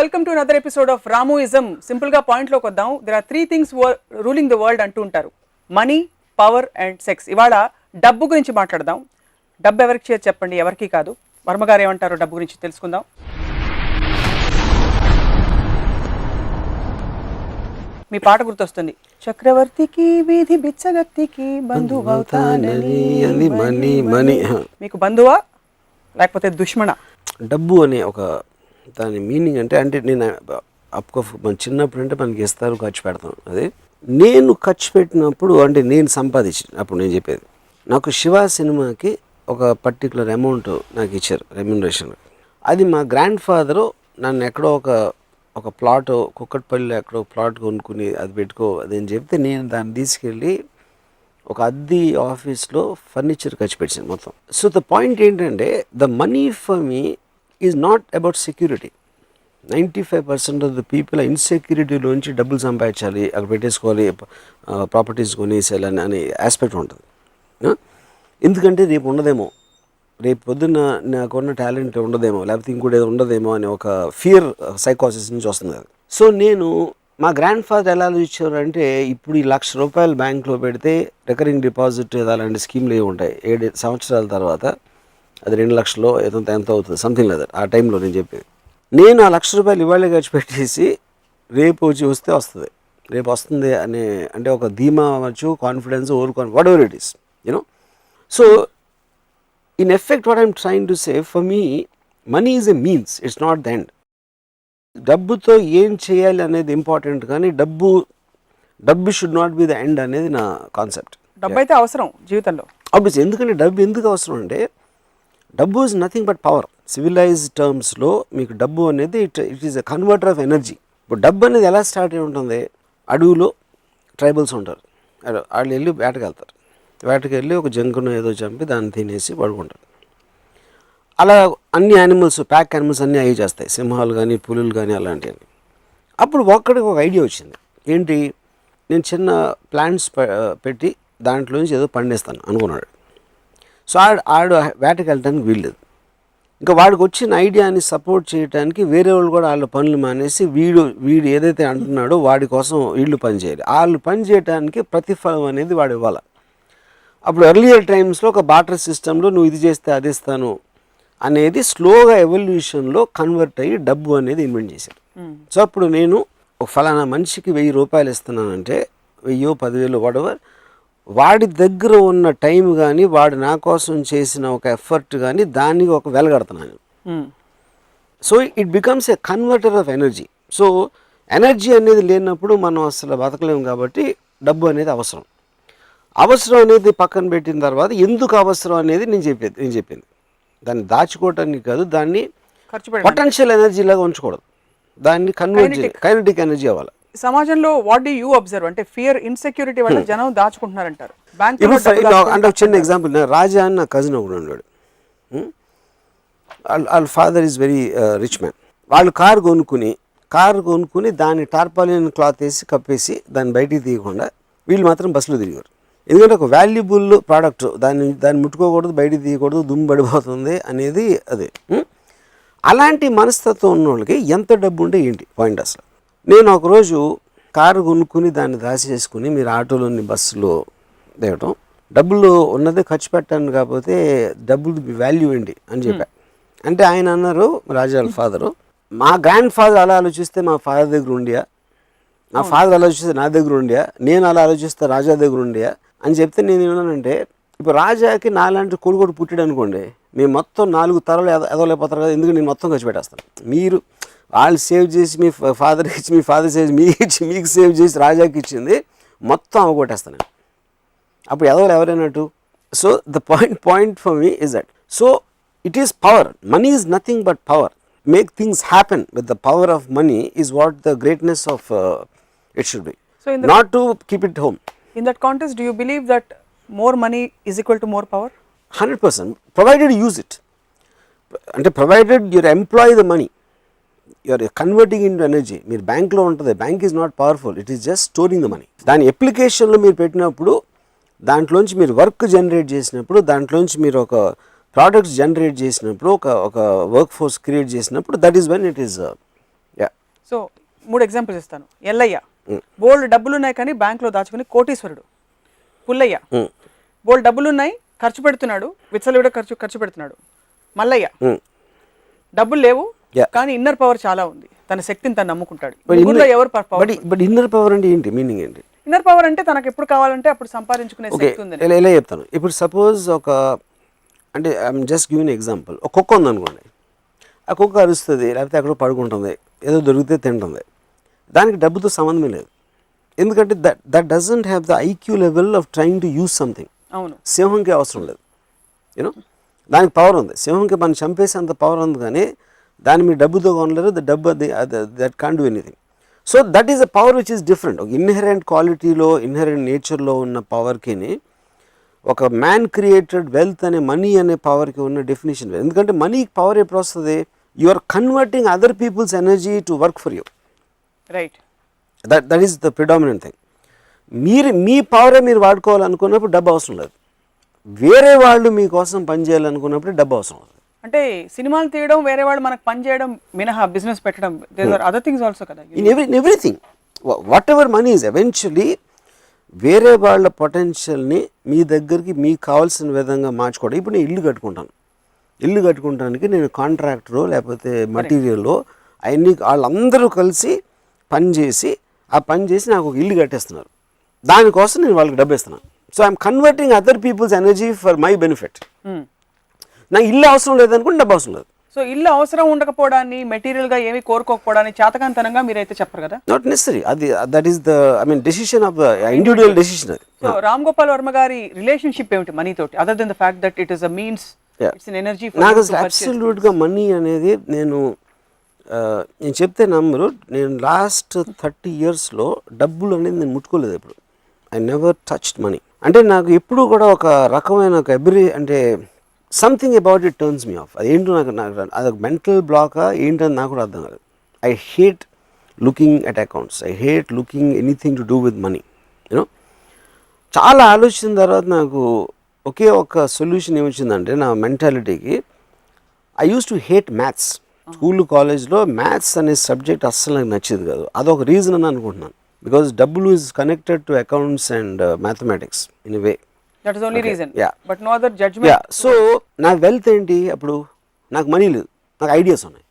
Welcome to another episode of Ramuism. Simple గా point లోకి వద్దాం. There are 3 things ruling the world అంటూ ఉంటారు: మనీ, పవర్ అండ్ సెక్స్. ఇవాళ డబ్బు గురించి మాట్లాడదాం. డబ్బు ఎవరికి చేసి చెప్పండి, ఎవరికి కాదు. వర్మ గారు ఏమంటారు డబ్బు గురించి తెలుసుకుందాం. మీ పాట గుర్తొస్తుంది, చక్రవర్తికి వీధి బిచ్చగత్తికి బంధువవుతానని. మీకు బంధువా లేకపోతే దుష్మణ? డబ్బు అనే ఒక దాని మీనింగ్ అంటే నేను మన చిన్నప్పుడు అంటే మనకి ఇస్తారు, ఖర్చు పెడతాం. అదే నేను ఖర్చు పెట్టినప్పుడు అంటే నేను సంపాదించినప్పుడు నేను చెప్పేది, నాకు శివ సినిమాకి ఒక పర్టికులర్ అమౌంట్ నాకు ఇచ్చారు రెమ్యునరేషన్. అది మా గ్రాండ్ ఫాదరు నన్ను ఎక్కడో ఒక ప్లాట్ కుక్కట్పల్లిలో ఎక్కడో ప్లాట్ కొనుక్కుని అది పెట్టుకో అదని చెప్తే నేను దాన్ని తీసుకెళ్ళి ఒక అద్దె ఆఫీస్లో ఫర్నిచర్ ఖర్చు పెట్టాను మొత్తం. సో ద పాయింట్ ఏంటంటే the money for me is not about security. 95% of the people ఆ ఇన్సెక్యూరిటీలోంచి డబ్బులు సంపాదించాలి, అక్కడ పెట్టేసుకోవాలి, ప్రాపర్టీస్ కొనేసేయాలని అనే ఆస్పెక్ట్ ఉంటుంది. ఎందుకంటే రేపు ఉండదేమో, రేపు పొద్దున్న నాకున్న టాలెంట్ ఉండదేమో, లేకపోతే ఇంకోటి ఏదో ఉండదేమో అనే ఒక ఫియర్ సైకాసిస్ నుంచి వస్తుంది అది. సో నేను మా గ్రాండ్ ఫాదర్ ఎలా ఆలోచించారంటే, ఇప్పుడు ఈ ₹1,00,000 బ్యాంక్లో పెడితే రికరింగ్ డిపాజిట్ అలాంటి స్కీమ్లు ఏమి ఉంటాయి, 7 సంవత్సరాల తర్వాత అది 2 లక్షలు ఎంత అవుతుంది, సంథింగ్ లేదా ఆ టైంలో నేను చెప్పేది. నేను ఆ ₹1,00,000 ఇవాళే ఖర్చు పెట్టేసి రేపు వస్తే వస్తుంది, రేపు వస్తుంది అనే అంటే ఒక ధీమా అవ్వచ్చు, confidence, what ever it is, you know. So in effect what I'm trying to say, for me money is a means, it's not the end. డబ్బుతో ఏం చేయాలి అనేది ఇంపార్టెంట్, కానీ డబ్బు should not be the end అనేది నా కాన్సెప్ట్. డబ్బు అయితే అవసరం జీవితంలో, ఆబ్వియస్లీ. ఎందుకంటే డబ్బు ఎందుకు అవసరం అంటే, డబ్బు is nothing but power. Civilized టర్మ్స్లో మీకు డబ్బు అనేది it is a converter of energy. ఇప్పుడు డబ్బు అనేది ఎలా స్టార్ట్ అయి ఉంటుంది, అడవిలో ట్రైబల్స్ ఉంటారు, వాళ్ళు వెళ్ళి వేటకెళ్తారు, వేటకెళ్ళి ఒక జంకును ఏదో చంపి దాన్ని తినేసి పడుకుంటారు. అలా అన్ని యానిమల్స్, ప్యాక్ యానిమల్స్ అన్నీ అవి చేస్తాయి, సింహాలు కానీ పులులు కానీ అలాంటివి. అప్పుడు ఒక్కడికి ఒక ఐడియా వచ్చింది, ఏంటి, నేను చిన్న ప్లాంట్స్ పెట్టి దాంట్లోంచి ఏదో పండిస్తాను అనుకున్నాడు. సో ఆడు వేటకి వెళ్ళడానికి వీల్లేదు. ఇంకా వాడికి వచ్చిన ఐడియాని సపోర్ట్ చేయడానికి వేరే వాళ్ళు కూడా వాళ్ళ పనులు మానేసి వీడు ఏదైతే అంటున్నాడో వాడి కోసం వీళ్ళు పని చేయాలి. వాళ్ళు పని చేయడానికి ప్రతిఫలం అనేది వాడు ఇవ్వాలి. అప్పుడు ఎర్లియర్ టైమ్స్లో ఒక బార్టర్ సిస్టంలో నువ్వు ఇది చేస్తే అది ఇస్తాను అనేది స్లోగా ఎవల్యూషన్లో కన్వర్ట్ అయ్యి డబ్బు అనేది ఇన్వెంట్ చేశారు. సో అప్పుడు నేను ఒక ఫలానా మనిషికి ₹1000 ఇస్తున్నానంటే, 1000, 10,000 వాడెవర్, వాడి దగ్గర ఉన్న టైం కానీ వాడు నా కోసం చేసిన ఒక ఎఫర్ట్ కానీ దానికి ఒక వెలగడుతున్నాను. So it becomes a converter of energy. So energy అనేది లేనప్పుడు మనం అసలు బతకలేము. కాబట్టి డబ్బు అనేది అవసరం అనేది పక్కన పెట్టిన తర్వాత ఎందుకు అవసరం అనేది నేను చెప్పింది దాన్ని దాచుకోవటానికి కాదు, దాన్ని పొటెన్షియల్ ఎనర్జీ లాగా ఉంచకూడదు, దాన్ని కైనెటిక్ ఎనర్జీ అవ్వాలి. సమాజంలో వాట్ డు యూ అబ్జర్వ్ అంటే, ఫియర్, ఇన్సెక్యూరిటీ వల్ల జనం దాచుకుంటున్నారంటారు. అంటే ఒక చిన్న ఎగ్జాంపుల్, రాజా అని నా కజిన్ ఒకడు ఉన్నాడు. వాళ్ళ father is very rich man. వాళ్ళు కారు కొనుక్కుని దాన్ని టార్పాలిన్ క్లాత్ వేసి కప్పేసి దాన్ని బయటికి తీయకుండా వీళ్ళు మాత్రం బస్సులో తిరిగారు. ఎందుకంటే ఒక వాల్యుబుల్ ప్రోడక్ట్, దాన్ని ముట్టుకోకూడదు, బయటికి తీయకూడదు, దుమ్ము పడిపోతుంది అనేది అదే. అలాంటి మనస్తత్వం ఉన్న వాళ్ళకి ఎంత డబ్బు ఉంటే ఏంటి పాయింట్ అసలు. నేను ఒకరోజు కారు కొనుక్కుని దాన్ని దాచేసుకుని మీరు ఆటోలోని బస్సులో దిగటం, డబ్బులు ఉన్నదే ఖర్చు పెట్టాను, కాకపోతే డబ్బులు వాల్యూ ఏంటి అని చెప్పాను. అంటే ఆయన అన్నారు, రాజా ఫాదరు, మా గ్రాండ్ ఫాదర్ అలా ఆలోచిస్తే మా ఫాదర్ దగ్గర ఉండియా, నా ఫాదర్ ఆలోచిస్తే నా దగ్గర ఉండియా, నేను అలా ఆలోచిస్తే రాజా దగ్గర ఉండియా అని చెప్తే నేను ఏమన్నానంటే, ఇప్పుడు రాజాకి నాలాంటి కొడుకు పుట్టాడు అనుకోండి, మేము మొత్తం 4 తరాలు ఎదవలేకపోతారు కదా, ఎందుకంటే నేను మొత్తం ఖర్చు పెట్టేస్తాను. మీరు వాళ్ళు సేవ్ చేసి మీ ఫాదర్కి ఇచ్చి, మీ ఫాదర్ సేవ్ మీకు సేవ్ చేసి రాజాకి ఇచ్చింది మొత్తం అవగొట్టేస్తాను. అప్పుడు ఎవరైనట్టు. So the point for me is that. So it is power. Money is nothing but power. Make things happen with the power of money is what the greatness of it should be, not to keep it home. In that context, do you believe that more money is equal to more power? 100%, provided you use it. అంటే provided you employ the money, you are converting into energy. మీరు బ్యాంక్లో ఉంటుంది, bank is not powerful, it is just storing the money. దాని అప్లికేషన్లో మీరు పెట్టినప్పుడు, దాంట్లోంచి మీరు వర్క్ జనరేట్ చేసినప్పుడు, దాంట్లోంచి మీరు ఒక ప్రోడక్ట్స్ జనరేట్ చేసినప్పుడు, ఒక వర్క్ ఫోర్స్ క్రియేట్ చేసినప్పుడు, that is when it is so 3 examples ఇస్తాను. ఎల్లయ్య బోల్డ్ డబ్బులున్నాయి కానీ బ్యాంకులో దాచుకుని కోటీశ్వరుడు. పుల్లయ్య బోల్డ్ డబ్బులున్నాయి, ఖర్చు పెడుతున్నాడు, విచ్చలవిడ ఖర్చు పెడుతున్నాడు. మల్లయ్య డబ్బులు లేవు కానీ ఇన్నర్ పవర్ చాలా ఉంది, తన శక్తిని తను నమ్ముకుంటాడు. ఎవరు పవర్? బట్ ఇన్నర్ పవర్ అంటే ఏంటి, మీనింగ్ ఏంటి? ఇన్నర్ పవర్ అంటే తనకు ఎప్పుడు కావాలంటే అప్పుడు సంపాదించుకునే శక్తి ఉంది. ఎలా చెప్తాను, ఇప్పుడు సపోజ్ అంటే ఐఎమ్ జస్ట్ గివింగ్ ఎగ్జాంపుల్. ఒక కుక్క ఉందనుకోండి, ఆ కుక్క అరుస్తుంది, లేకపోతే అక్కడ పడుకుంటుంది, ఏదో దొరికితే తింటుంది, దానికి డబ్బుతో సంబంధమే లేదు. ఎందుకంటే that doesn't have the IQ level of trying to use something. అవును, సింహంకి అవసరం లేదు, యూనో, దానికి పవర్ ఉంది. సింహంకి మనం చంపేసే అంత పవర్ ఉంది, కానీ దాన్ని మీరు డబ్బుతో కొనలేరు. That can't do anything. So that is a power which is different. ఒక ఇన్హెరెంట్ క్వాలిటీలో, ఇన్హెరెంట్ నేచర్లో ఉన్న పవర్కి ఒక మ్యాన్ క్రియేటెడ్ వెల్త్ అనే మనీ అనే పవర్కి ఉన్న డెఫినేషన్. ఎందుకంటే మనీకి పవర్ ఎప్పుడు వస్తుంది? You are converting other people's energy to work for you. Right, that is the predominant thing. మీ పవరే మీరు వాడుకోవాలనుకున్నప్పుడు డబ్బు అవసరం లేదు. వేరే వాళ్ళు మీకోసం పనిచేయాలనుకున్నప్పుడు డబ్బు అవసరం లేదు. అంటే సినిమాలు తీయడం, వేరే వాళ్ళు మనకు పని చేయడం మినహా బిజినెస్ పెట్టడం, there are other things also కదా. In everything whatever money is eventually వేరే వాళ్ళ పొటెన్షియల్ని మీ దగ్గరికి మీకు కావాల్సిన విధంగా మార్చుకోవడం. ఇప్పుడు నేను ఇల్లు కట్టుకుంటానికి నేను కాంట్రాక్టరో లేకపోతే మటీరియల్లో అవన్నీ వాళ్ళందరూ కలిసి పనిచేసి నాకు ఒక ఇల్లు కట్టేస్తున్నారు. దానికోసం నేను వాళ్ళకి డబ్బు ఇస్తున్నాను. So I'm converting other people's energy for my benefit. నాకు ఇల్లు అవసరం లేదనుకుంటే డబ్బు అవసరం లేదు. సో ఇల్లు అవసరం ఉండకపోవడాన్ని, మెటీరియల్గా ఏమి కోరుకోకపోవడాన్ని చేతకాంతనంగా మీరైతే చెప్పరు కదా. Not necessary. That is the decision of the individual decision. అది. సో రామ్ గోపాల్ వర్మ గారి రిలేషన్షిప్ ఏమిటి మనీ తోటి, other than the fact that it is a means, it's an energy? నాకు అసలు అబ్సల్యూట్గా మనీ అనేది నేను చెప్తే నమ్మరు. నేను లాస్ట్ 30 yearsలో డబ్బులు అనేది నేను ముట్టుకోలేదు ఎప్పుడు. I never touched money. అంటే నాకు ఎప్పుడు కూడా ఒక రకమైన ఒక something about it turns me of. అదేంటో నాకు అదొక మెంటల్ బ్లాకా ఏంటని నాకు కూడా అర్థం కాదు. I hate looking at accounts, I hate looking anything to do with money. You know, చాలా ఆలోచించిన తర్వాత నాకు ఒకే ఒక సొల్యూషన్ ఏమొచ్చిందంటే నా మెంటాలిటీకి, I used to hate maths. School కాలేజ్లో మ్యాథ్స్ అనే సబ్జెక్ట్ అస్సలు నాకు నచ్చేది కాదు. అదొక రీజన్ అని అనుకుంటున్నాను. బికాజ్ డబ్బులు is connected to accounts and mathematics in a way. That is only reason. Yeah. But no other judgment. Yeah. So నా వెల్త్ ఏంటి? అప్పుడు నాకు మనీ లేదు, నాకు ఐడియాస్ ఉన్నాయి.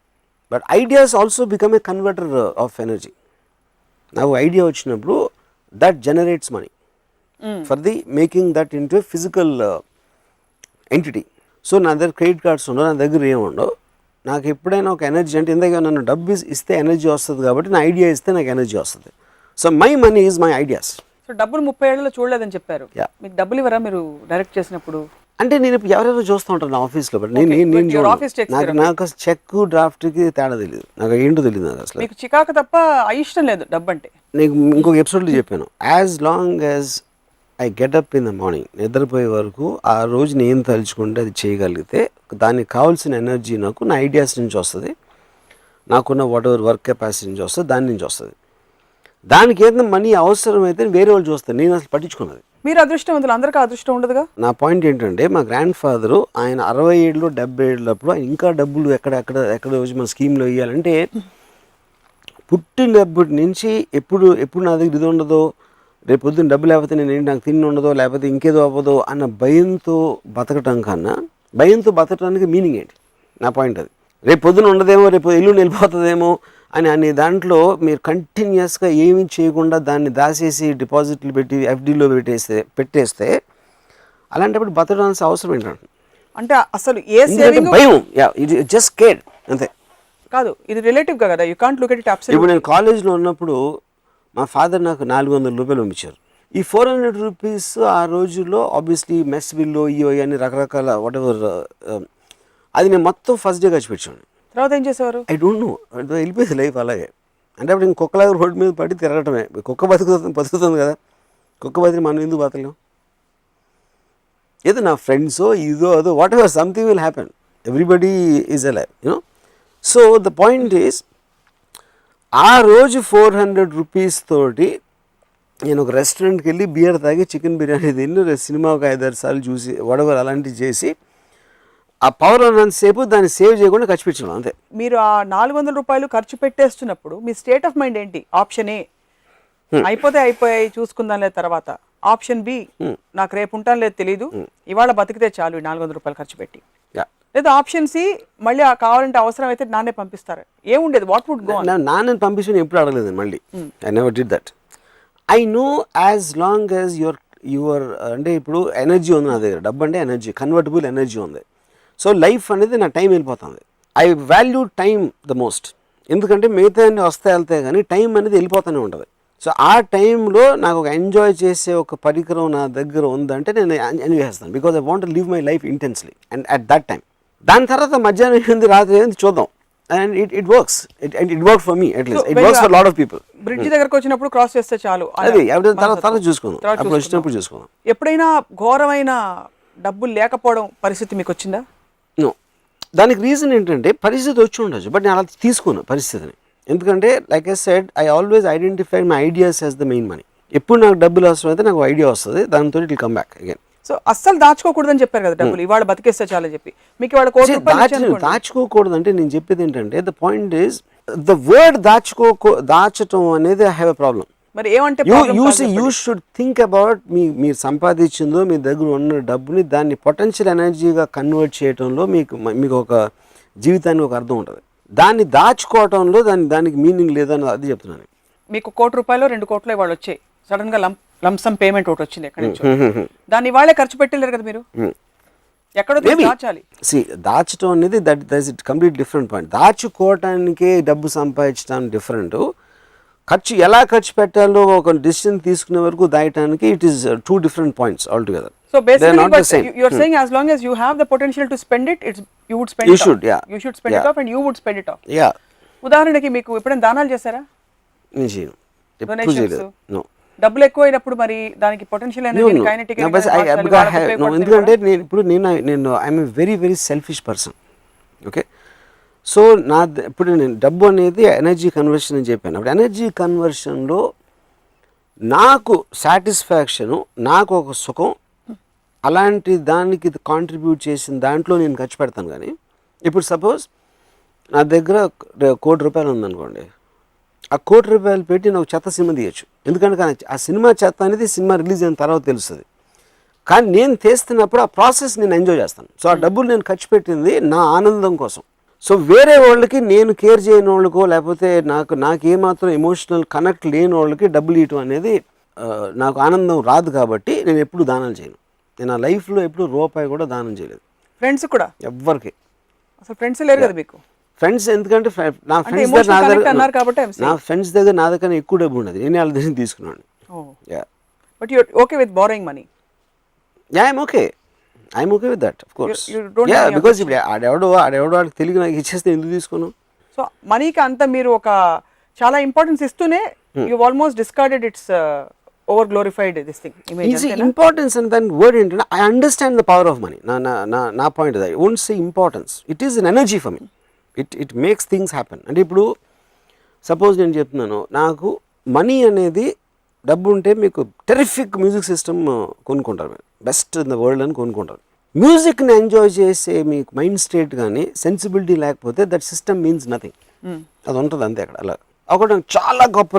But ideas also become a converter of energy. నాకు idea వచ్చినప్పుడు that generates money for the making that into A physical entity. So నా దగ్గర క్రెడిట్ కార్డ్స్ ఉండవు, నా దగ్గర ఏముండవు. నాకు ఎప్పుడైనా ఒక ఎనర్జీ అంటే ఇందాక నన్ను డబ్బు ఇస్తే ఎనర్జీ వస్తుంది కాబట్టి నా ఐడియా ఇస్తే నాకు ఎనర్జీ వస్తుంది. So my money is my ideas. So డబ్బులు 30 ఏళ్లలో చూడలేదని చెప్పారు. మీకు డబ్బులు ఇవ్వరా మీరు డైరెక్ట్ చేసినప్పుడు? అంటే నేను ఇప్పుడు ఎవరెవరో చూస్తూ ఉంటాను నా ఆఫీస్లో, బట్ నాకు చెక్ డ్రాఫ్ట్కి తేడా తెలియదు, నాకు ఏంటో తెలియదు. నాకు అసలు మీకు చికాకు తప్ప ఇష్టం లేదు డబ్బు అంటే. నీకు ఇంకొక ఎపిసోడ్లో చెప్పాను, as long as I get up in the morning, నిద్రపోయే వరకు ఆ రోజు నేను తలుచుకుంటే అది చేయగలిగితే దానికి కావాల్సిన ఎనర్జీ నాకు నా ఐడియాస్ నుంచి వస్తుంది, నాకున్న వాట్ ఎవర్ వర్క్ కెపాసిటీ నుంచి వస్తుంది, దాని నుంచి వస్తుంది. దానికి ఏదైనా మనీ అవసరమైతే వేరే వాళ్ళు చూస్తారు, నేను అసలు పట్టించుకున్నది. మీరు అదృష్టవంతులు, అందరికీ అదృష్టం ఉండదుగా. నా పాయింట్ ఏంటంటే మా గ్రాండ్ ఫాదరు ఆయన 67 70 ఏళ్ళప్పుడు ఆయన ఇంకా డబ్బులు ఎక్కడ వచ్చి మన స్కీమ్లో వేయాలంటే పుట్టినప్పటి నుంచి ఎప్పుడు నా దగ్గర ఇది ఉండదో, రేపు పొద్దున్న డబ్బు లేకపోతే నాకు తిండి ఉండదో, లేకపోతే ఇంకేదో అవ్వదో అన్న భయంతో బతకటం కన్నా భయంతో బతకడానికి మీనింగ్ ఏంటి? నా పాయింట్ అది. రేపు పొద్దున ఉండదేమో, రేపు ఎల్లుండి వెళ్ళిపోతుందేమో అని దాంట్లో మీరు కంటిన్యూస్గా ఏమీ చేయకుండా దాన్ని దాచేసి డిపాజిట్లు పెట్టి ఎఫ్డీలో పెట్టేస్తే అలాంటప్పుడు బతకడానికి అవసరం ఏంటంటే అంటే అసలు ఏ సేవింగ్ భయం, ఇది జస్ట్ కేర్ అంతే. కాదు, ఇది రిలేటివ్గా కదా, you can't look at it absolutely. ఇప్పుడు నేను కాలేజ్లో ఉన్నప్పుడు మా ఫాదర్ నాకు 400 రూపాయలు పంపించారు. ఈ 400 రూపీస్ ఆ రోజుల్లో ఆబ్వియస్లీ మెస్ బిల్లో ఇవో అని రకరకాల వాట్ ఎవర్ అది నేను మొత్తం ఫస్ట్ డే ఖర్చు పెట్టాను. తర్వాత ఏం చేసేవారు? ఐ డోంట్ నో, వెళ్ళిపోయింది లైఫ్ అలాగే. అంటే అప్పుడు ఇంకొకలాగా రోడ్డు మీద పడి తిరగటమే. కుక్క బతుకుతుంది కదా, కుక్క బతికి మనం ఎందుకు బతకలేం? ఏదో నా ఫ్రెండ్సో ఇదో అదో what ever something will happen, everybody is alive, you know. So the point is, ఆ రోజు 400 రూపీస్ తోటి నేను ఒక రెస్టారెంట్కి వెళ్ళి బియర్ తాగి చికెన్ బిర్యానీ తిని సినిమా ఒక 5-6 సార్లు చూసి వడవర్ అలాంటివి చేసి ఆ పవర్ ఉన్నంతసేపు దాన్ని సేవ్ చేయకుండా ఖర్చు పెట్టడం అంతే. మీరు ఆ 400 రూపాయలు ఖర్చు పెట్టేస్తున్నప్పుడు మీ స్టేట్ ఆఫ్ మైండ్ ఏంటి? ఆప్షన్ ఏ అయిపోతే అయిపోయాయి చూసుకుందాం లేదు తర్వాత, ఆప్షన్ బి నాకు రేపు ఉంటాను లేదు తెలీదు ఇవాళ బతికితే చాలు ఈ 400 రూపాయలు ఖర్చు పెట్టి, లేదా ఆప్షన్ సి మళ్ళీ కావాలంటే అవసరం అయితే నాన్నే పంపిస్తారు, ఏముండేది? What would go? నాన్నని పంపించి ఎప్పుడు అడగలేదు మళ్ళీ. I never did that. I know as long as your అంటే ఇప్పుడు ఎనర్జీ ఉంది నా దగ్గర, డబ్బు అంటే ఎనర్జీ, కన్వర్టబుల్ ఎనర్జీ ఉంది. సో లైఫ్ అనేది నా టైం వెళ్ళిపోతుంది. I value time the most. ఎందుకంటే మిగతా అన్ని వస్తాయి వెళ్తాయి కానీ టైం అనేది వెళ్ళిపోతూనే ఉంటుంది. సో ఆ టైంలో నాకు ఒక ఎంజాయ్ చేసే ఒక పరికరం నా దగ్గర ఉందంటే నేను ఎంజాయ్ చేస్తాను. Because I want to live my life intensely and at that time. దాని తర్వాత మధ్యాహ్నం ఏంది రాత్రి ఏంది చూద్దాం. And it works. It work for me at least. It works for lot of people. Bridge దగ్గరకు వచ్చినప్పుడు క్రాస్ చేస్తే చాలు, అది తర్వాత చూసుకుందాం, అప్పుడు వచ్చినప్పుడు చూసుకుందాం. ఎప్పుడైనా ఘోరమైన డబ్బులు లేకపోవడం పరిస్థితి మీకు వచ్చిందా? నో. దానికి రీజన్ ఏంటంటే పరిస్థితి వచ్చి ఉండొచ్చు, బట్ నేను అలా తీసుకోను పరిస్థితిని. ఎందుకంటే like I said, I always identify my ideas as the main money. ఎప్పుడు నాకు డబ్బులు అవసరం అయితే నాకు ఐడియా వస్తుంది, దాంతో it will come back again. So అస్సలు దాచుకోకూడదని చెప్పారు కదా డబ్బులు, ఇవాళ బతికేస్తే చాలని చెప్పి. మీకు ఇవాళ దాచుకోకూడదు అంటే నేను చెప్పేది ఏంటంటే, the point is the word దాచటం అనేది ఐ హ్యావ్ ఎ ప్రాబ్లం. మరి ఏమంటే యూ షుడ్ థింక్ అబౌట్ మీరు సంపాదించిందో మీ దగ్గర ఉన్న డబ్బుని దాన్ని పొటెన్షియల్ ఎనర్జీగా కన్వర్ట్ చేయడంలో మీకు ఒక జీవితానికి ఒక అర్థం ఉంటుంది. దాన్ని దాచుకోవటంలో దానికి మీనింగ్ లేదని అది చెప్తున్నాను. మీకు ₹1 2 కోట్లు ఇవాళ వచ్చాయి, సడన్ గా లంసమ్ పేమెంట్ ఒకటి వచ్చింది ఎక్కడి నుంచి, దాన్ని ఇవాళే ఖర్చు పెట్టలేరు కదా మీరు, ఎక్కడో దాచాలి. దాచడం అనేది that it complete different point. దాచుకోవటానికే డబ్బు సంపాదించడం డిఫరెంట్, ఎలా ఖర్చు పెట్టాలో ఒక డిసిషన్ తీసుకునే వరకు దాయటానికి it is 2 different points altogether. So basically you are saying as long as you have the potential to spend it, you would spend it. You should, yeah. You should spend it off and you would spend it off. Yeah. ఉదాహరణకి మీకు ఎప్పుడైనా దానాలు చేశారా? నేను చేయను, ఎప్పుడు చేయలేదు. No. డబ్బులు ఎక్కువ అయినప్పుడు మరి దానికి పొటెన్షియల్ ఎనర్జీ కైనెటిక్ ఎందుకంటే నేను I'm a very very selfish person. Okay, so ఇప్పుడు నేను డబ్బు అనేది ఎనర్జీ కన్వర్షన్ అని చెప్పాను. అప్పుడు ఎనర్జీ కన్వర్షన్లో నాకు సాటిస్ఫాక్షను, నాకు ఒక సుఖం, అలాంటి దానికి కాంట్రిబ్యూట్ చేసిన దాంట్లో నేను ఖర్చు పెడతాను. కానీ ఇప్పుడు సపోజ్ నా దగ్గర ₹1,00,00,000 ఉందనుకోండి, ఆ ₹1,00,00,000 పెట్టి నేను ఒక చెత్త సినిమా తీయచ్చు. ఎందుకంటే ఆ సినిమా చెత్త అనేది సినిమా రిలీజ్ అయిన తర్వాత తెలుస్తుంది. కానీ నేను తీస్తున్నప్పుడు ఆ ప్రాసెస్ నేను ఎంజాయ్ చేస్తాను. సో ఆ డబ్బులు నేను ఖర్చు పెట్టింది నా ఆనందం కోసం. సో వేరే వాళ్ళకి నేను కేర్ చేయని వాళ్ళకో లేకపోతే నాకు ఏమాత్రం ఎమోషనల్ కనెక్ట్ లేని వాళ్ళకి డబ్బులు ఇవ్వటం అనేది నాకు ఆనందం రాదు. కాబట్టి నేను ఎప్పుడు దానాలు చేయను. నేను ఆ లైఫ్లో ఎప్పుడు రూపాయి కూడా దానం చేయలేదు. ఫ్రెండ్స్ కూడా ఎవ్వరికి. అసలు ఫ్రెండ్స్ లేరు కదా మీకు? ఫ్రెండ్స్ ఎందుకంటే నా ఫ్రెండ్స్ దగ్గర నా దగ్గర ఎక్కువ డబ్బు ఉండదు, నేను వాళ్ళ దగ్గర తీసుకున్నాను. But you are okay with borrowing money? Yeah, I'm okay with that, of course. Yeah, because ఇప్పుడు ఆడెవడో వాడికి తెలియదు, నాకు ఇచ్చేస్తే ఎందుకు తీసుకున్నాను? సో మనీకి అంతా మీరు ఒక చాలా ఇంపార్టెన్స్ ఇస్తూనే you almost discarded it's over glorified this thing image. Importance and దాని వర్డ్ ఏంటంటే I understand the power of money. నా point I won't say importance, it is an energy for me. It makes things happen. అంటే ఇప్పుడు suppose నేను చెప్తున్నాను, నాకు money అనేది డబ్బు ఉంటే మీకు టెరిఫిక్ మ్యూజిక్ సిస్టమ్ కొనుక్కుంటారు, మీరు బెస్ట్ ఇన్ ద వరల్డ్ అని కొనుక్కుంటారు. మ్యూజిక్ని ఎంజాయ్ చేసే మీకు మైండ్ స్టేట్ కానీ సెన్సిబిలిటీ లేకపోతే దట్ సిస్టమ్ మీన్స్ నథింగ్. అది ఉంటుంది అంతే అక్కడ. అలా ఒకటి చాలా గొప్ప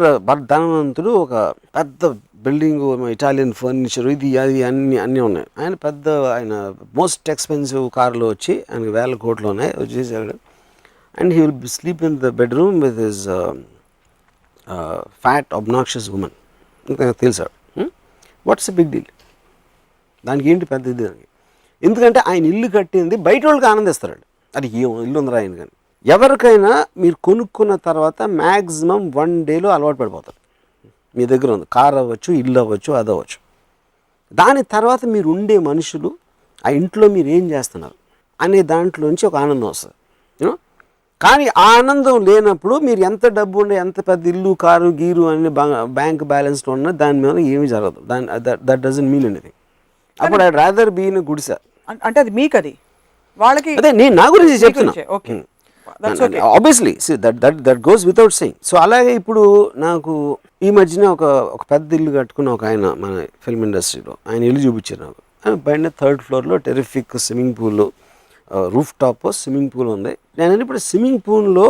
ధనవంతుడు, ఒక పెద్ద బిల్డింగ్, ఇటాలియన్ ఫర్నిచర్, ఇది అది అన్నీ ఉన్నాయి. ఆయన మోస్ట్ ఎక్స్పెన్సివ్ కార్లో వచ్చి ఆయనకి వేల కోట్లు ఉన్నాయి వచ్చేసాడు. And he will sleep in the bedroom with his fat, obnoxious woman. తెలుసాడు. What's a big deal? దానికి ఏంటి పెద్ద ఇది? ఎందుకంటే ఆయన ఇల్లు కట్టింది బయట వాళ్ళకి ఆనందిస్తాడు. అది ఏం ఇల్లు ఉందిరా ఆయన. కానీ ఎవరికైనా మీరు కొనుక్కున్న తర్వాత మ్యాక్సిమం 1 dayలో అలవాటు పడిపోతారు. మీ దగ్గర ఉంది కార్ అవ్వచ్చు, ఇల్లు అవ్వచ్చు, అది అవ్వచ్చు. దాని తర్వాత మీరు ఉండే మనుషులు, ఆ ఇంట్లో మీరు ఏం చేస్తున్నారు అనే దాంట్లోంచి ఒక ఆనందం వస్తుంది. కానీ ఆ ఆనందం లేనప్పుడు మీరు ఎంత డబ్బు ఉండే, ఎంత పెద్ద ఇల్లు, కారు, గీరు అన్ని బ్యాంక్ బ్యాలెన్స్లో ఉన్నా దాని మీద ఏమీ జరగదు. That doesn't mean anything. అప్పుడు ఐ రాదర్ బీ ఇన్ గుడిసె. అంటే అది మీకు, అది వాళ్ళకి, అదే నేను నా గురించి చెప్తున్నా. Obviously that goes without saying. So అలాగే ఇప్పుడు నాకు ఈ మధ్యన ఒక పెద్ద ఇల్లు కట్టుకున్న ఒక ఆయన మన ఫిల్మ్ ఇండస్ట్రీలో, ఆయన ఇల్లు చూపించారు నాకు. ఆయన పైన 3rd floorలో terrific swimming pool, roof top swimming pool ఉంది. నేను ఇప్పుడు స్విమ్మింగ్ పూల్లో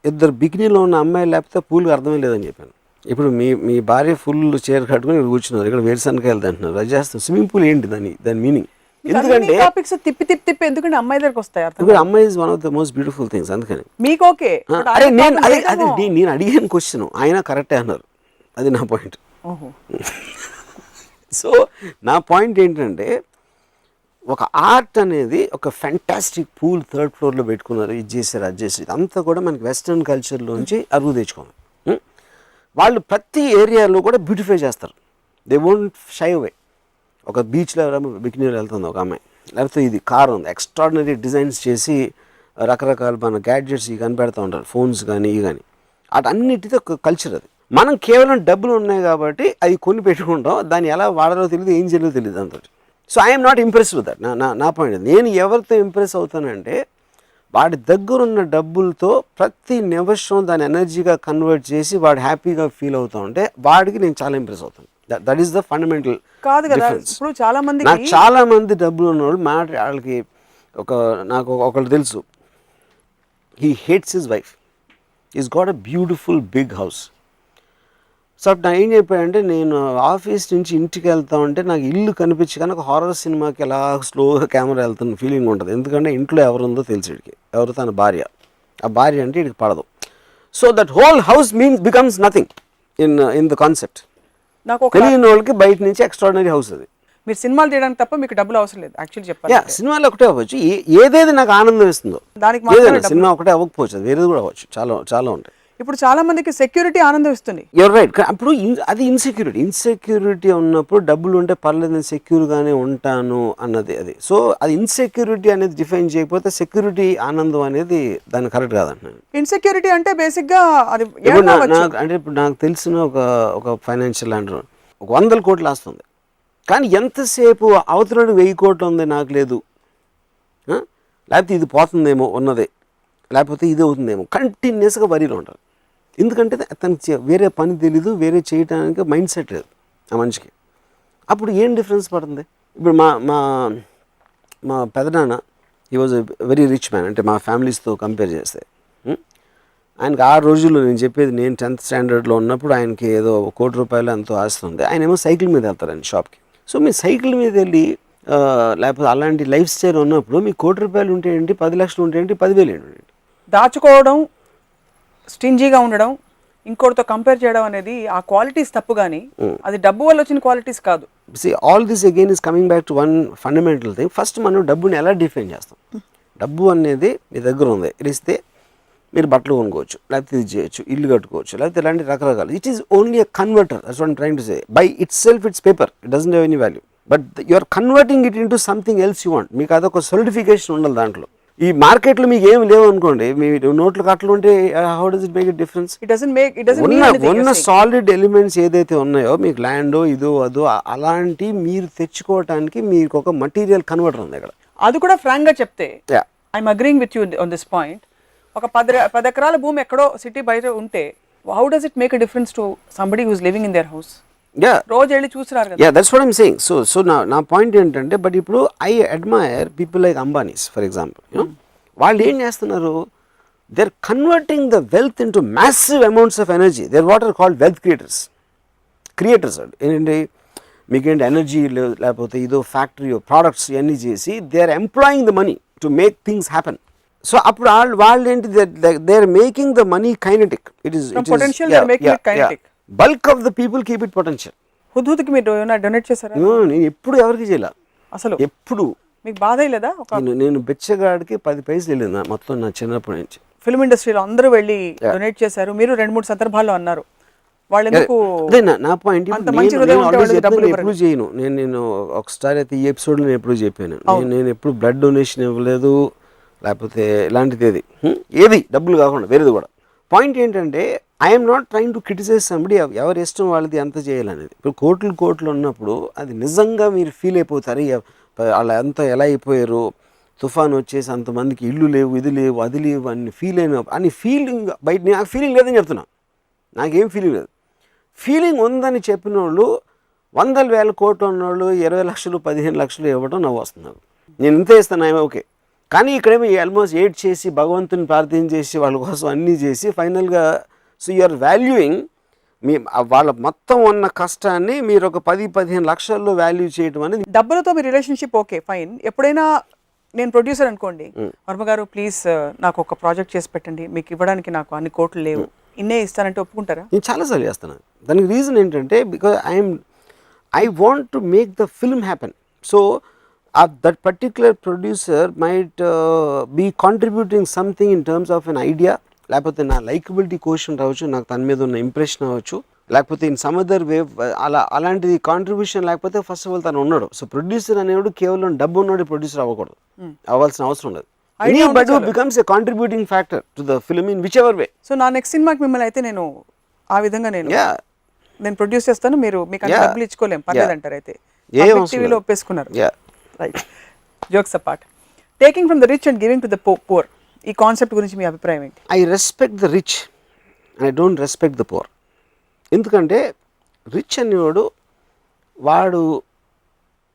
ఇద్దరు బికినీలో ఉన్న అమ్మాయిలు లేకపోతే పూల్కి అర్థమే లేదని చెప్పాను. ఇప్పుడు మీ భార్య ఫుల్ చీర కట్టుకుని ఇక్కడ కూర్చున్నారు, ఇక్కడ వేరుశనకాయలు తింటున్నారు, అది చేస్తాం. స్విమ్మింగ్ పూల్ ఏంటి దాని మీనింగ్? ఎందుకంటే టాపిక్స్ తిప్పి ఎందుకంటే అమ్మాయి దగ్గరకు వస్తాయి అర్థం. ఇప్పుడు అమ్మాయి is one of the most beautiful things. అందుకని మీకు ఓకే. అదే నేను అడిగిన క్వశ్చన్ ఆయన కరెక్టే అన్నారు, అది నా పాయింట్. సో నా పాయింట్ ఏంటంటే ఒక ఆర్ట్ అనేది ఒక ఫ్యాంటాస్టిక్ పూల్ 3rd ఫ్లోర్లో పెట్టుకున్నారు, ఇది చేశారు అది చేశారు, ఇదంతా కూడా మనకి వెస్ట్రన్ కల్చర్లోంచి అరువు తెచ్చుకోవాలి. వాళ్ళు ప్రతి ఏరియాలో కూడా బ్యూటిఫై చేస్తారు. They won't shy away. ఒక బీచ్లో ఎవరైనా బికినీలో వెళ్తుంది ఒక అమ్మాయి, లేకపోతే ఇది కార్ ఉంది, ఎక్స్ట్రాడినరీ డిజైన్స్ చేసి రకరకాల మన గ్యాడ్జెట్స్ ఇవి కనిపెడతా ఉంటారు, ఫోన్స్ కానీ ఇవి కానీ. అటన్నిటితో ఒక కల్చర్ అది. మనం కేవలం డబ్బులు ఉన్నాయి కాబట్టి అవి కొని పెట్టుకుంటాం, దాన్ని ఎలా వాడాలో తెలియదు, ఏం చేయాలో తెలియదు అంత. So I'm not impress with that. నా పాయింట్. నేను ఎవరితో ఇంప్రెస్ అవుతానంటే వాడి దగ్గరున్న డబ్బులతో ప్రతి నిమిషం దాని ఎనర్జీగా కన్వర్ట్ చేసి వాడు హ్యాపీగా ఫీల్ అవుతా ఉంటే వాడికి నేను చాలా ఇంప్రెస్ అవుతాను. దట్ ఈస్ ద ఫండమెంటల్ కాదు కదా. ఇప్పుడు చాలా మంది నాకు చాలా మంది డబ్బులు ఉన్నవాళ్ళు వాళ్ళకి నాకు ఒకళ్ళు తెలుసు, he hates his wife, is got a beautiful big house. So అప్పుడు నాకు ఏం చెప్పాడంటే, నేను ఆఫీస్ నుంచి ఇంటికి వెళ్తా ఉంటే నాకు ఇల్లు కనిపించి కనుక హారర్ సినిమాకి ఎలా స్లోగా కెమెరా వెళ్తున్న ఫీలింగ్ ఉంటుంది. ఎందుకంటే ఇంట్లో ఎవరుందో తెలిసి వీడికి, ఎవరు తన భార్య, ఆ భార్య అంటే వీడికి పడదు. So that whole house becomes nothing in the concept. నాకు తెలియని వాళ్ళకి బయట నుంచి ఎక్స్ట్రాడినరీ హౌస్ అది. మీరు సినిమాలు తీయడానికి తప్ప మీకు డబ్బులు అవసరం లేదు యాక్చువల్లీ చెప్పాలి. సినిమాలు ఒకటే అవ్వచ్చు, ఏదేది నాకు ఆనందం ఇస్తుందో దానికి ఏదైనా. సినిమా ఒకటే అవ్వకపోవచ్చు, అది వేరేది కూడా అవ్వచ్చు, చాలా చాలా ఉంటాయి. ఇప్పుడు చాలా మందికి సెక్యూరిటీ ఆనందం ఇస్తుంది. You're right. అప్పుడు అది ఇన్సెక్యూరిటీ ఉన్నప్పుడు డబ్బులు ఉంటే పర్లేదు, నేను సెక్యూర్గానే ఉంటాను అన్నది అది. సో అది ఇన్సెక్యూరిటీ అనేది డిఫైన్ చేయకపోతే సెక్యూరిటీ ఆనందం అనేది దాన్ని కరెక్ట్ కాదంటున్నాను. ఇన్సెక్యూరిటీ అంటే బేసిక్గా అది అంటే ఇప్పుడు నాకు తెలిసిన ఒక ఫైనాన్షియల్ అండర్ 100 కోట్లు వస్తుంది, కానీ ఎంతసేపు అవతలడు 1000 కోట్లు ఉంది నాకు లేదు, లేకపోతే ఇది పోతుందేమో ఉన్నదే, లేకపోతే ఇది అవుతుందేమో, కంటిన్యూస్గా వరీలో ఉంటారు. ఎందుకంటే అతనికి వేరే పని తెలీదు, వేరే చేయడానికి మైండ్ సెట్ లేదు ఆ మనిషికి. అప్పుడు ఏం డిఫరెన్స్ పడుతుంది? ఇప్పుడు మా పెదనాన్న, he was a very rich man, అంటే మా ఫ్యామిలీస్తో కంపేర్ చేస్తే ఆయనకి ఆ రోజుల్లో నేను చెప్పేది, నేను 10th స్టాండర్డ్లో ఉన్నప్పుడు ఆయనకి ఏదో 1 కోటి రూపాయలు ఎంతో ఆస్తుంది. ఆయన ఏమో సైకిల్ మీద వెళ్తారండి షాప్కి. సో మీరు సైకిల్ మీద వెళ్ళి లేకపోతే అలాంటి లైఫ్ స్టైల్ ఉన్నప్పుడు మీకు 1 కోటి రూపాయలు ఉంటే ఏంటి, 10 లక్షలు ఉంటే ఏంటి, 10,000 ఏంటి? దాచుకోవడం, స్టింజీగా ఉండడం, ఇంకోటితో కంపేర్ చేయడం అనేది ఆ క్వాలిటీస్ తప్పు, కానీ అది డబ్బు వల్ల వచ్చిన క్వాలిటీస్ కాదు. All this again is coming back to one fundamental thing. First మనం డబ్బుని ఎలా డిఫైన్ చేస్తాం? డబ్బు అనేది మీ దగ్గర ఉంది, ఇస్తే మీరు బట్టలు కొనుక్కోవచ్చు, లేకపోతే ఇది చేయొచ్చు, ఇల్లు కట్టుకోవచ్చు, లేకపోతే ఇలాంటి రకరకాలు. It is only a converter. That's what I'm trying to say. By itself it's paper, it doesn't have any value, but you are converting it into something else you want. మీకు అదొక certification ఉండాలి దాంట్లో. ఈ మార్కెట్లో మీకు ఏమి లేవు అనుకోండి, మీ నోట్లు కట్టలు ఉంటే how does it make it difference? ఉన్న సాలిడ్ ఎలిమెంట్స్ ఏదైతే ఉన్నాయో, మీకు ల్యాండో ఇదో అదో అలాంటి మీరు తెచ్చుకోవటానికి మీకు ఒక మటీరియల్ కన్వర్టర్ ఉంది ఇక్కడ. అది కూడా ఫ్రాంక్ గా చెప్తే I'm agreeing with you on this point. ఒక 10 ఎకరాల భూమి ఎక్కడో సిటీ బయట ఉంటే how does it make a difference to somebody who's living in their house? రోజు వెళ్ళి చూసిరారు కదా. That's what I'm saying. So నా పాయింట్ ఏంటంటే, బట్ ఇప్పుడు I admire people like Ambanis for example. వాళ్ళు ఏం చేస్తున్నారు? They are converting the wealth into massive amounts of energy. They are what are called wealth creators. ఏంటంటే మీకేంటి ఎనర్జీ లేకపోతే ఇదో ఫ్యాక్టరీ ప్రోడక్ట్స్ ఇవన్నీ చేసి they are employing the money to make things happen. So అప్పుడు వాళ్ళు ఏంటి, they are making the money kinetic. It is bulk of the people keep it potential. హుద్హుద్కి మీరు డొనేట్ చేశారా? నేను ఎప్పుడు ఎవరికి చేయాల అసలు. ఎప్పుడు మీకు బాధ లేదా? నేను బెచ్చగాడికి 10 పైసలు వెళ్ళింది మొత్తం నా చిన్నప్పటి నుంచి. ఫిల్మ్ ఇండస్ట్రీలో అందరూ వెళ్ళి డొనేట్ చేశారు. మీరు 2-3 సందర్భాల్లో అన్నారు. వాళ్ళు ఎందుకు? అదే నా పాయింట్. ఎప్పుడు చేయను నేను ఒకసారి అయితే ఈ ఎపిసోడ్లో నేను ఎప్పుడు చెప్పాను, నేను ఎప్పుడు బ్లడ్ డొనేషన్ ఇవ్వలేదు, లేకపోతే ఇలాంటిది ఏది డబ్బులు కాకుండా వేరేది కూడా. పాయింట్ ఏంటంటే, I'm not trying to criticize somebody. ఎవరి ఇష్టం వాళ్ళది ఎంత చేయాలనేది. ఇప్పుడు కోట్లు ఉన్నప్పుడు అది నిజంగా మీరు ఫీల్ అయిపోతారు, వాళ్ళు ఎంత ఎలా అయిపోయారు, తుఫాన్ వచ్చేసి అంతమందికి ఇల్లు లేవు, ఇది లేవు, అది లేవు అని ఫీలింగ్ బయట. నాకు ఫీలింగ్ లేదని చెప్తున్నా, నాకేం ఫీలింగ్ లేదు. ఫీలింగ్ ఉందని చెప్పిన వాళ్ళు 100,000 కోట్లు ఉన్నవాళ్ళు 20 లక్షలు 15 లక్షలు ఇవ్వడం నవ్వు వస్తున్నారు. నేను ఇంత ఇస్తాను ఓకే, కానీ ఇక్కడేమో ఆల్మోస్ట్ ఎయిట్ చేసి భగవంతుని ప్రార్థన చేసి వాళ్ళ కోసం అన్నీ చేసి ఫైనల్గా సో యూఆర్ వాల్యూయింగ్ మీ వాళ్ళ మొత్తం ఉన్న కష్టాన్ని మీరు ఒక 10-15 లక్షల్లో వాల్యూ చేయడం అనేది. డబ్బులతో మీ రిలేషన్షిప్ ఓకే ఫైన్, ఎప్పుడైనా నేను ప్రొడ్యూసర్ అనుకోండి, వర్మ గారు ప్లీజ్ నాకు ఒక ప్రాజెక్ట్ చేసి పెట్టండి, మీకు ఇవ్వడానికి నాకు అన్ని కోట్లు లేవు, ఇన్నే ఇస్తానంటే ఒప్పుకుంటారా? నేను చాలాసార్లు చేస్తాను. దానికి రీజన్ ఏంటంటే because I want to make the film happen. So that particular producer might be contributing something in terms of an idea, లేకపోతే నా లైకబిలిటీ క్వశ్చన్ రావచ్చు, నాకు తన మీద ఉన్న ఇంప్రెషన్ అవ్వచ్చు, లేకపోతే ఇన్ సమ్ అదర్ వే అలాంటిది కాంట్రిబ్యూషన్ లేకపోతే ఫస్ట్ ఆఫ్ ఆల్ తను ఉన్నాడు. సో ప్రొడ్యూసర్ అనేవాడు కేవలం డబ్బు ఉన్నాడు ప్రొడ్యూసర్ అవ్వకూడదు, అవ్వాల్సిన అవసరం ఉండదు. But becomes a contributing factor to the film in which ever way. So నా నెక్స్ట్ సినిమాకి మిమ్మల్ని అయితే నేను ఆ విధంగా నేను ప్రొడ్యూస్ చేస్తాను, మీరు మీకు అంత డబ్బులు ఇచ్చుకోలేం పర్లేదు అంటారు. అయితే టీవీలో ఒప్పేసుకున్నారు. Right, jokes apart, taking from the rich and giving to the poor, ఈ కాన్సెప్ట్ గురించి మీ అభిప్రాయం ఏంటి? I respect the rich and I don't respect the poor. ఎందుకంటే రిచ్ అనేవాడు వాడు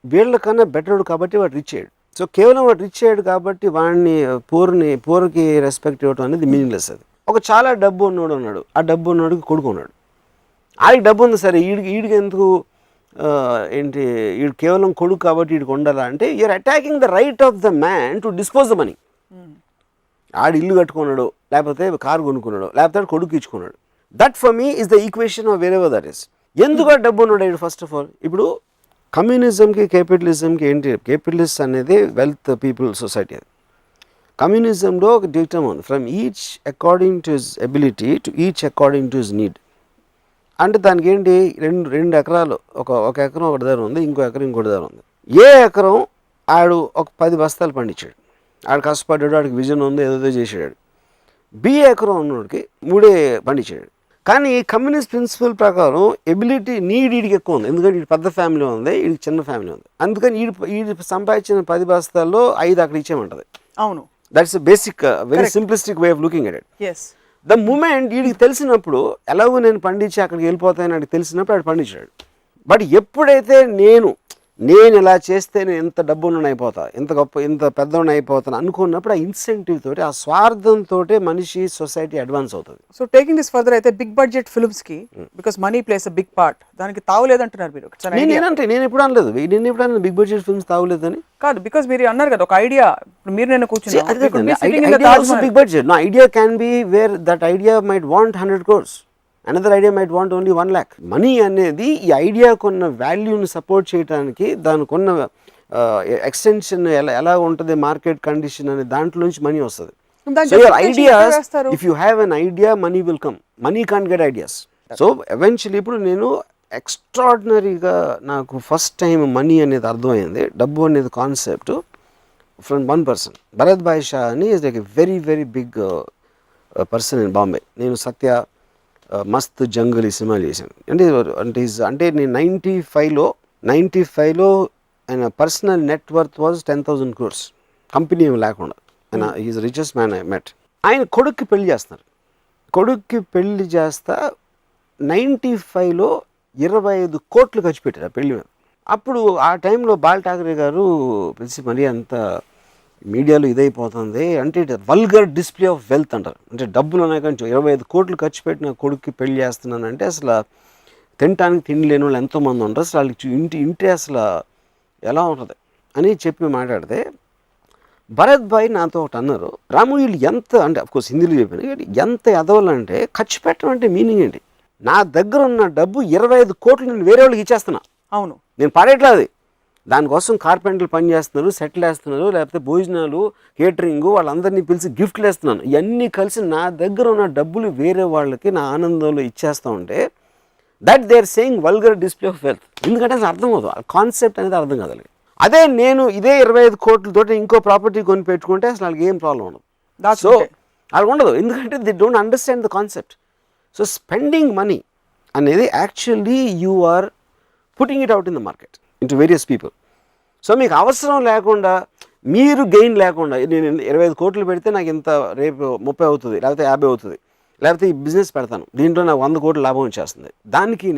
వీళ్ళకన్నా బెటర్డు కాబట్టి వాడు రిచ్ అయ్యాడు. సో కేవలం వాడు రిచ్ అయ్యాడు కాబట్టి వాడిని పూర్కి రెస్పెక్ట్ ఇవ్వడం అనేది మీనింగ్లెస్. అది ఒక చాలా డబ్బు ఉన్నోడు ఉన్నాడు, ఆ డబ్బు ఉన్నోడికి కొడుకు ఉన్నాడు, ఆడికి డబ్బు ఉంది సరే, ఈడికి ఎందుకు ఏంటి ఈడు కేవలం కొడుకు కాబట్టి వీడికి ఉండాలా అంటే you're attacking the right of the man to dispose the money. ఆడు ఇల్లు కట్టుకున్నాడు, లేకపోతే కారు కొనుక్కున్నాడు, లేకపోతే కొడుకు ఇచ్చుకున్నాడు. That for me is the equation of wherever that is. ఎందుకు డబ్బు ఉన్నాడు ఫస్ట్ ఆఫ్ ఆల్? ఇప్పుడు కమ్యూనిజంకి క్యాపిటలిజంకి ఏంటి? క్యాపిటలిస్ట్ అనేది వెల్త్ పీపుల్ సొసైటీ. అది కమ్యూనిజంలో ఒక డిక్టమ్ ఉంది, from each according to his ability to each according to his need. అంటే దానికి ఏంటి, రెండు ఎకరాలు, ఒక ఎకరం ఒకటి దగ్గర ఉంది, ఇంకో ఎకరం ఇంకోటి దగ్గర ఉంది. ఏ ఎకరం ఆడు ఒక 10 బస్తాలు పండించాడు, ఆడు కష్టపడ్డాడు, ఆడికి విజన్ ఉంది, ఏదో చేసాడు. బి ఎకరం ఉన్నోడికి 3 పండించాడు. కానీ కమ్యూనిస్ట్ ప్రిన్సిపల్ ప్రకారం ఎబిలిటీ ఈడికి ఎక్కువ ఉంది, ఎందుకంటే వీడి పెద్ద ఫ్యామిలీ ఉంది, వీడికి చిన్న ఫ్యామిలీ ఉంది. అందుకని వీడి సంపాదించిన 10 బస్తాల్లో 5 అక్కడ ఇచ్చేయమంటది. అవును, that's basic very simplistic way of looking at it. Yes, the moment వీడికి తెలిసినప్పుడు ఎలాగో నేను పండించి అక్కడికి వెళ్ళిపోతానని వాడికి తెలిసినప్పుడు ఆడు పండించాడు. బట్ ఎప్పుడైతే నేను ఇలా చేస్తే నేను ఇంత డబ్బులను అయిపోతా, ఇంత గొప్ప ఇంత పెద్దవాడిని అయిపోతాను అనుకున్నప్పుడు ఆ ఇన్సెంటివ్ తోటి, ఆ స్వార్థంతో మనిషి సొసైటీ అడ్వాన్స్ అవుతుంది. సో టేకింగ్ దిస్ ఫర్దర్ అయితే బిగ్ బడ్జెట్ ఫిల్మ్స్ కి because money plays a big part, దానికి తావులేదంటున్నారు మీరు. నేను ఎప్పుడు అనలేదు, నేను ఎప్పుడు అనలేదు బిగ్ బడ్జెట్ ఫిల్మ్స్ తావులేదని. కాదు, బికాస్ మీరు అన్నారు కదా ఒక ఐడియా, మీరు నేను కూర్చుని big budget. No idea can be where that idea might want 100 crores. Another idea might want only 1 lakh. Money అనేది ఈ ఐడియాకు ఉన్న వాల్యూని సపోర్ట్ చేయడానికి, దానికి ఉన్న ఎక్స్టెన్షన్ ఎలా ఉంటుంది, మార్కెట్ కండిషన్ అనే దాంట్లో నుంచి మనీ వస్తుంది. So your ideas, if you have an idea money will come. Money can't get ideas. So eventually ఇప్పుడు నేను ఎక్స్ట్రాడినరీగా నాకు ఫస్ట్ టైం మనీ అనేది అర్థమైంది, డబ్బు అనేది concept from one person. Bharat bhai Shah అని is like a very very big person in Bombay. నేను సత్య, మస్త్ జంగల్ ఈ సినిమాలు చేశాను. అంటే నేను 95లో ఆయన personal net worth was 10,000 crores, company ఏమి లేకుండా. ఆయన is richest man I met. ఆయన కొడుక్కి పెళ్లి చేస్తున్నారు. కొడుక్కి పెళ్లి చేస్తా 95లో 25 కోట్లు ఖర్చు పెట్టారు ఆ పెళ్లి మీద. అప్పుడు ఆ టైంలో బాల్ ఠాకరే గారు పిలిచి మరీ అంత మీడియాలో ఇదైపోతుంది అంటే వల్గర్ డిస్ప్లే ఆఫ్ వెల్త్ అంటారు. అంటే డబ్బులు ఉన్నాయి కానీ 25 కోట్లు ఖర్చు పెట్టిన కొడుక్కి పెళ్లి చేస్తున్నానంటే అసలు తినటానికి తిండి లేని వాళ్ళు ఎంతోమంది ఉంటారు, అసలు వాళ్ళకి ఇంటి అసలు ఎలా ఉంటుంది అని చెప్పి మాట్లాడితే భరత్ భాయ్ నాతో ఒకటి అన్నారు, రాము వీళ్ళు ఎంత అంటే అఫ్కోర్స్ హిందీలో చెప్పాను, ఎంత ఎదవాలంటే ఖర్చు పెట్టడం అంటే మీనింగ్ ఏంటి? నా దగ్గర ఉన్న డబ్బు 25 కోట్లు నేను వేరే వాళ్ళకి ఇచ్చేస్తున్నా. అవును, నేను పడేట్లేదు. దానికోసం కార్పెంటర్లు పని చేస్తున్నారు, సెటిల్ వేస్తున్నారు, లేకపోతే భోజనాలు, కేటరింగ్, వాళ్ళందరినీ పిలిచి గిఫ్ట్లు వేస్తున్నాను. ఇవన్నీ కలిసి నా దగ్గర ఉన్న డబ్బులు వేరే వాళ్ళకి నా ఆనందంలో ఇచ్చేస్తూ ఉంటే that they are saying vulgar display of wealth. ఎందుకంటే అసలు అర్థం అవుతుంది, ఆ కాన్సెప్ట్ అనేది అర్థం కాదు. అదే నేను ఇదే 25 కోట్లతో ఇంకో ప్రాపర్టీ కొని పెట్టుకుంటే అసలు వాళ్ళకి ఏం ప్రాబ్లం ఉండదు. సో వాళ్ళకి ఉండదు, ఎందుకంటే they don't understand the concept. So spending money అనేది actually you are putting it out in the market into various people. So మీకు అవసరం లేకుండా, మీరు గెయిన్ లేకుండా, నేను 25 కోట్లు పెడితే నాకు ఇంత రేపు 30 అవుతుంది, లేకపోతే 50 అవుతుంది, లేకపోతే ఈ బిజినెస్ పెడతాను దీంట్లో నాకు 100 కోట్లు లాభం వచ్చేస్తుంది, దానికి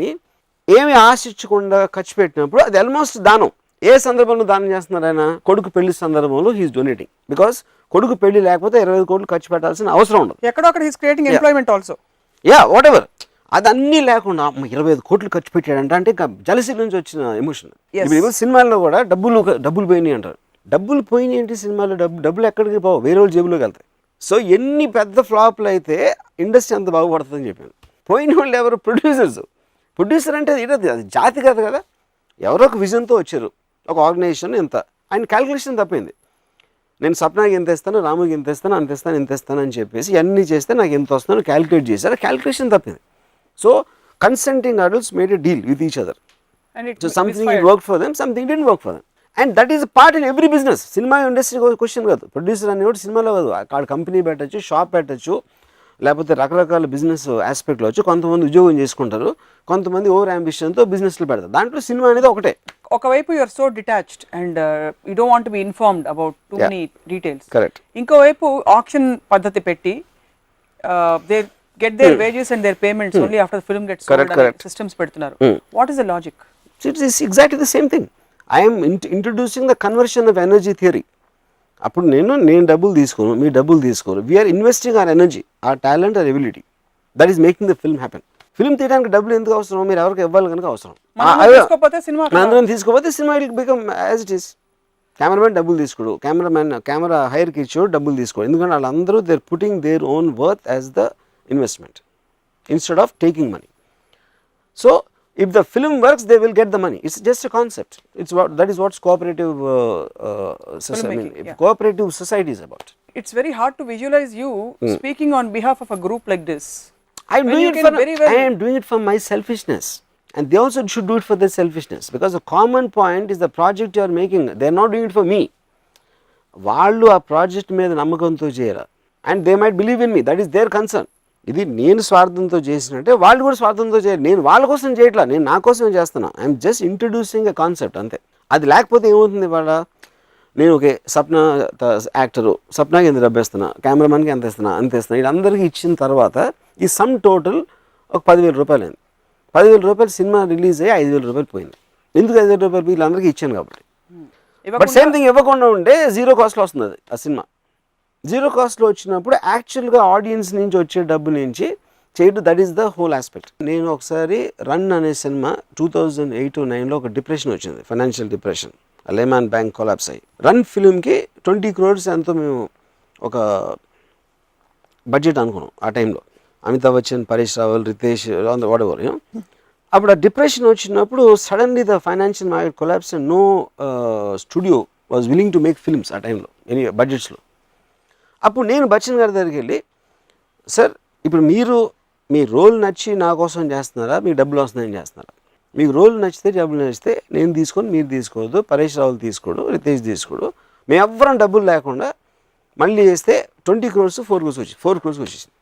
ఏమి ఆశించకుండా ఖర్చు పెట్టినప్పుడు అది ఆల్మోస్ట్ దానం. ఏ సందర్భంలో దానం చేస్తున్నారు ఆయన? కొడుకు పెళ్లి సందర్భంలో హీఈస్ డొనేటింగ్. బికాస్ కొడుకు పెళ్లి లేకపోతే 25 కోట్లు ఖర్చు పెట్టాల్సిన అవసరం ఉండదు. ఎక్కడో అక్కడ he's creating employment also. What ever, అదన్నీ లేకుండా 25 కోట్లు ఖర్చు పెట్టాడంట అంటే ఇంకా జలసీ నుంచి వచ్చిన ఎమోషన్. ఇప్పుడు సినిమాల్లో కూడా డబ్బులు పోయినాయి అంటారు. డబ్బులు పోయినాయి ఏంటి సినిమాలో? డబ్బులు ఎక్కడికి పోవు, వేరే వాళ్ళ జేబులోకి వెళ్తాయి. సో ఎన్ని పెద్ద ఫ్లాప్లు అయితే ఇండస్ట్రీ అంత బాగుపడుతుందని చెప్పాను. పోయిన వాళ్ళు ఎవరు? ప్రొడ్యూసర్ అంటే అది జాతి కాదు కదా, ఎవరో ఒక విజన్తో వచ్చారు, ఒక ఆర్గనైజేషన్ ఇంత, ఆయన క్యాలిక్యులేషన్ తప్పింది. నేను సప్నాకి ఎంత ఇస్తాను, రాముకి ఎంత ఇస్తాను, ఇంత ఇస్తాను అని చెప్పేసి అన్నీ చేస్తే నాకు ఎంత వస్తుందో క్యాలిక్యులేట్ చేశారు, క్యాలిక్యులేషన్ తప్పింది. So consenting adults made a deal with each other. So something it work for them, something didn't work for them. And that is part in every business. Cinema industry question కాదు, producer అనేవాడు సినిమాలో కాదు, అక్కడ company పెట్టచ్చు, shop పెట్టచ్చు, లేకపోతే రకరకాల business ఆస్పెక్ట్లో వచ్చి కొంతమంది ఉద్యోగం చేసుకుంటారు, కొంతమంది ఓవర్ అంబిషన్తో బిజినెస్లు పెడతారు. దాంట్లో సినిమా అనేది ఒకటే. ఒకవైపు you're so detached and you don't want be informed about too many details. Correct. ఇంకోవైపు ఆక్షన్ పద్ధతి పెట్టి they get their wages and their payments only after film gets sold అనే సిస్టమ్స్ పెడుతున్నారు. What is the logic? It is exactly the same thing. I'm introducing the conversion of energy theory. అప్పుడు నేను డబ్బులు తీసుకోను, మీ డబ్బులు తీసుకోరు, we're investing our energy, our talent, our ability. That is making the film happen. Film తీయడానికి డబ్బులు ఎందుకు అవసరం? మీరు ఎవరికి ఇవ్వాలి కనుక అవసరం. అందరం తీసుకోకపోతే సినిమా will become as it is. Cameraman డబ్బులు తీసుకోడు, కెమెరా హైర్కి ఇచ్చాడు డబ్బులు తీసుకోడు, ఎందుకంటే వాళ్ళందరూ they are putting their own worth as the investment instead of taking money. So if the film works, they will get the money. It's just a concept. That is what cooperative cooperative society is about. It's very hard to visualize you speaking on behalf of a group like this. I am doing it for my selfishness, and they also should do it for their selfishness, because the common point is the project you are making. They are not doing it for me. వాళ్ళు ఆ project మీద నమ్మకంతో చేయరా, and they might believe in me. That is their concern. ఇది నేను స్వార్థంతో చేసినట్టే వాళ్ళు కూడా స్వార్థంతో చేయరు. నేను వాళ్ళ కోసం చేయట్లా, నేను నా కోసమే చేస్తున్నా. I'm just introducing a concept అంతే. అది లేకపోతే ఏమవుతుంది? వాళ్ళ నేను ఓకే సప్న యాక్టరు, సప్నాకి ఎంత డబ్బు ఇస్తున్నా, కెమెరామెన్కి ఎంత ఇస్తున్నా, వీళ్ళందరికీ ఇచ్చిన తర్వాత ఈ సమ్ టోటల్ ఒక 10,000 రూపాయలు అయింది. 10,000 రూపాయలు సినిమా రిలీజ్ అయ్యి 5,000 రూపాయలు పోయింది. ఎందుకు 5,000 రూపాయలు వీళ్ళందరికీ ఇచ్చాను కాబట్టి. బట్ సేమ్ థింగ్ ఇవ్వకుండా ఉంటే జీరో కాస్ట్లో వస్తుంది అది ఆ సినిమా. జీరో కాస్ట్లో వచ్చినప్పుడు యాక్చువల్గా ఆడియన్స్ నుంచి వచ్చే డబ్బు నుంచి చేయడం, that is the whole aspect. నేను ఒకసారి రన్ అనే సినిమా 2008-09లో ఒక డిప్రెషన్ వచ్చింది, financial depression, Lehman bank collapse అయ్యి. రన్ ఫిల్మ్కి 20 crores ఎంతో మేము ఒక బడ్జెట్ అనుకున్నాం ఆ టైంలో. Amitabh Bachchan, Paresh Rawal, Riteish, whatever. అప్పుడు ఆ డిప్రెషన్ వచ్చినప్పుడు suddenly the financial market collapse and no studio was willing to make films ఆ టైంలో, ఎనీ బడ్జెట్స్లో. అప్పుడు నేను బచ్చన్ గారి దగ్గరికి వెళ్ళి, సార్ ఇప్పుడు మీరు మీ రోల్ నచ్చి నా కోసం చేస్తున్నారా, మీకు డబ్బులు వస్తున్నాయని చేస్తున్నారా? మీకు రోల్ నచ్చితే, డబ్బులు నచ్చితే నేను తీసుకొని మీరు తీసుకోవద్దు, పరేష్ రావుల్ తీసుకోడు, రితేష్ తీసుకోడు, మేము ఎవ్వరం డబ్బులు లేకుండా మళ్ళీ చేస్తే 20 crores 4 crores వచ్చేసింది.